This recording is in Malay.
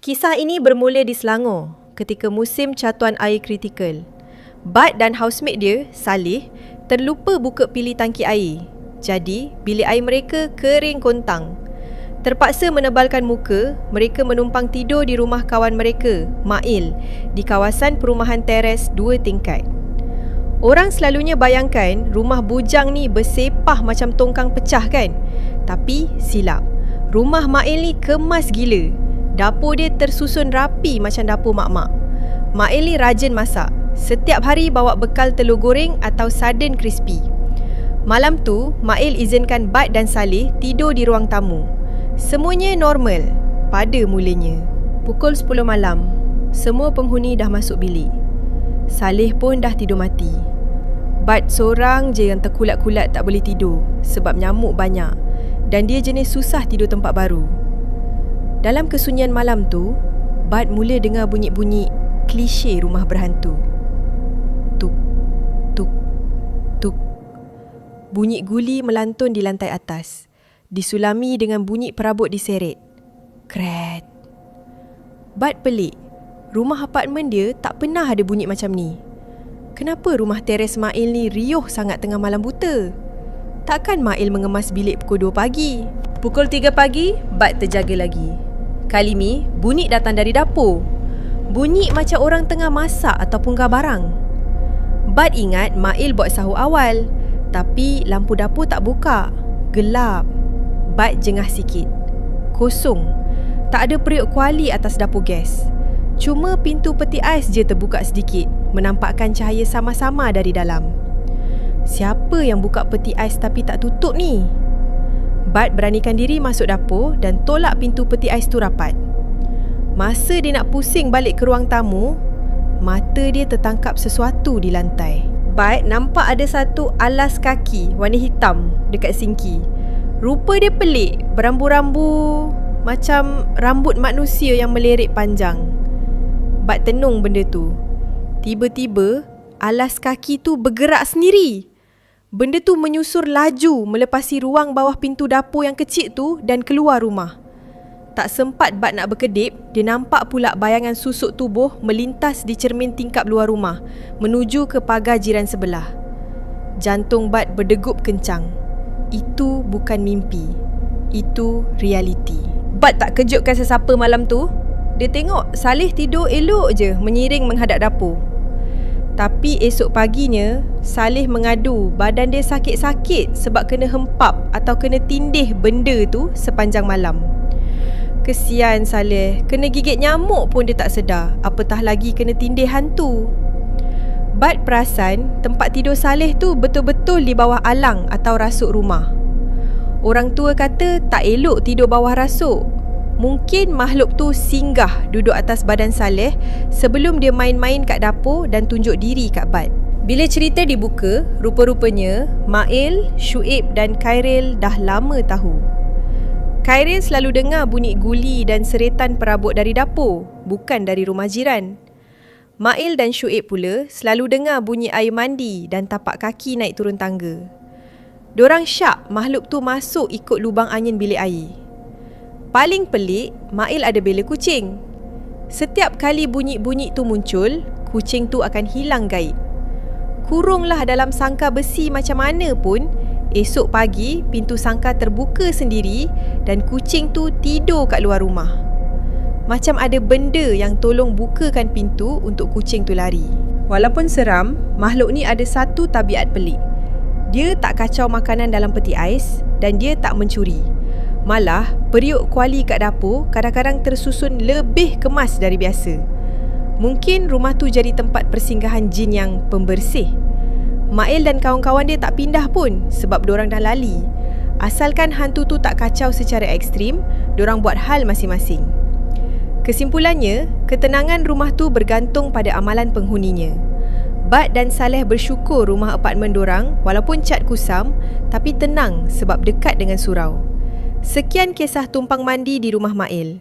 Kisah ini bermula di Selangor ketika musim catuan air kritikal. Bud dan housemate dia, Saleh, terlupa buka pili tangki air. Jadi, bilik air mereka kering kontang. Terpaksa menebalkan muka, mereka menumpang tidur di rumah kawan mereka, Mail, di kawasan perumahan teres 2 tingkat. Orang selalunya bayangkan rumah bujang ni bersepah macam tongkang pecah kan? Tapi silap. Rumah Mail ni kemas gila. Dapur dia tersusun rapi macam dapur mak-mak. Mail ni rajin masak. Setiap hari bawa bekal telur goreng atau sarden crispy. Malam tu, Mail izinkan Bud dan Saleh tidur di ruang tamu. Semuanya normal pada mulanya. Pukul 10 malam, semua penghuni dah masuk bilik. Saleh pun dah tidur mati. Bud seorang je yang terkulat-kulat tak boleh tidur sebab nyamuk banyak dan dia jenis susah tidur tempat baru. Dalam kesunyian malam tu, Bud mula dengar bunyi-bunyi klise rumah berhantu. Tuk, tuk, tuk. Bunyi guli melantun di lantai atas, disulami dengan bunyi perabot diseret. Kret. Bud pelik. Rumah apartmen dia tak pernah ada bunyi macam ni. Kenapa rumah teres Mail ni riuh sangat tengah malam buta? Takkan Mail mengemas bilik pukul 2 pagi? Pukul 3 pagi, Bud terjaga lagi. Kali ni, bunyi datang dari dapur. Bunyi macam orang tengah masak atau punggah barang. Bud ingat Mail buat sahur awal, tapi lampu dapur tak buka. Gelap. Bud jengah sikit. Kosong. Tak ada periuk kuali atas dapur gas. Cuma pintu peti ais je terbuka sedikit, menampakkan cahaya sama-sama dari dalam. Siapa yang buka peti ais tapi tak tutup ni? Bud beranikan diri masuk dapur dan tolak pintu peti ais tu rapat. Masa dia nak pusing balik ke ruang tamu, mata dia tertangkap sesuatu di lantai. Bud nampak ada satu alas kaki warna hitam dekat sinki. Rupa dia pelik, berambu-rambu macam rambut manusia yang melirik panjang. Bud tenung benda tu. Tiba-tiba, alas kaki tu bergerak sendiri. Benda tu menyusur laju melepasi ruang bawah pintu dapur yang kecil tu dan keluar rumah. Tak sempat Bud nak berkedip, dia nampak pula bayangan susuk tubuh melintas di cermin tingkap luar rumah menuju ke pagar jiran sebelah. Jantung Bud berdegup kencang. Itu bukan mimpi. Itu realiti. Bud tak kejutkan sesiapa malam tu. Dia tengok Saleh tidur elok je menyiring menghadap dapur. Tapi esok paginya, Saleh mengadu badan dia sakit-sakit sebab kena hempap atau kena tindih benda tu sepanjang malam. Kesian Saleh, kena gigit nyamuk pun dia tak sedar, apatah lagi kena tindih hantu. Bud perasan tempat tidur Saleh tu betul-betul di bawah alang atau rasuk rumah. Orang tua kata tak elok tidur bawah rasuk. Mungkin makhluk tu singgah duduk atas badan Saleh sebelum dia main-main kat dapur dan tunjuk diri kat Bud. Bila cerita dibuka, rupa-rupanya Mail, Syuib dan Khairil dah lama tahu. Khairil selalu dengar bunyi guli dan seretan perabot dari dapur, bukan dari rumah jiran. Mail dan Syuib pula selalu dengar bunyi air mandi dan tapak kaki naik turun tangga. Dorang syak makhluk tu masuk ikut lubang angin bilik air. Paling pelik, Mail ada bela kucing. Setiap kali bunyi-bunyi tu muncul, kucing tu akan hilang gaib. Kurunglah dalam sangkar besi macam mana pun, esok pagi pintu sangkar terbuka sendiri dan kucing tu tidur kat luar rumah. Macam ada benda yang tolong bukakan pintu untuk kucing tu lari. Walaupun seram, makhluk ni ada satu tabiat pelik. Dia tak kacau makanan dalam peti ais dan dia tak mencuri. Malah, periuk kuali kat dapur kadang-kadang tersusun lebih kemas dari biasa. Mungkin rumah tu jadi tempat persinggahan jin yang pembersih. Mail dan kawan-kawan dia tak pindah pun sebab dorang dah lali. Asalkan hantu tu tak kacau secara ekstrim, dorang buat hal masing-masing. Kesimpulannya, ketenangan rumah tu bergantung pada amalan penghuninya. Bud dan Saleh bersyukur rumah apartmen dorang walaupun cat kusam tapi tenang sebab dekat dengan surau. Sekian kisah tumpang mandi di rumah Mail.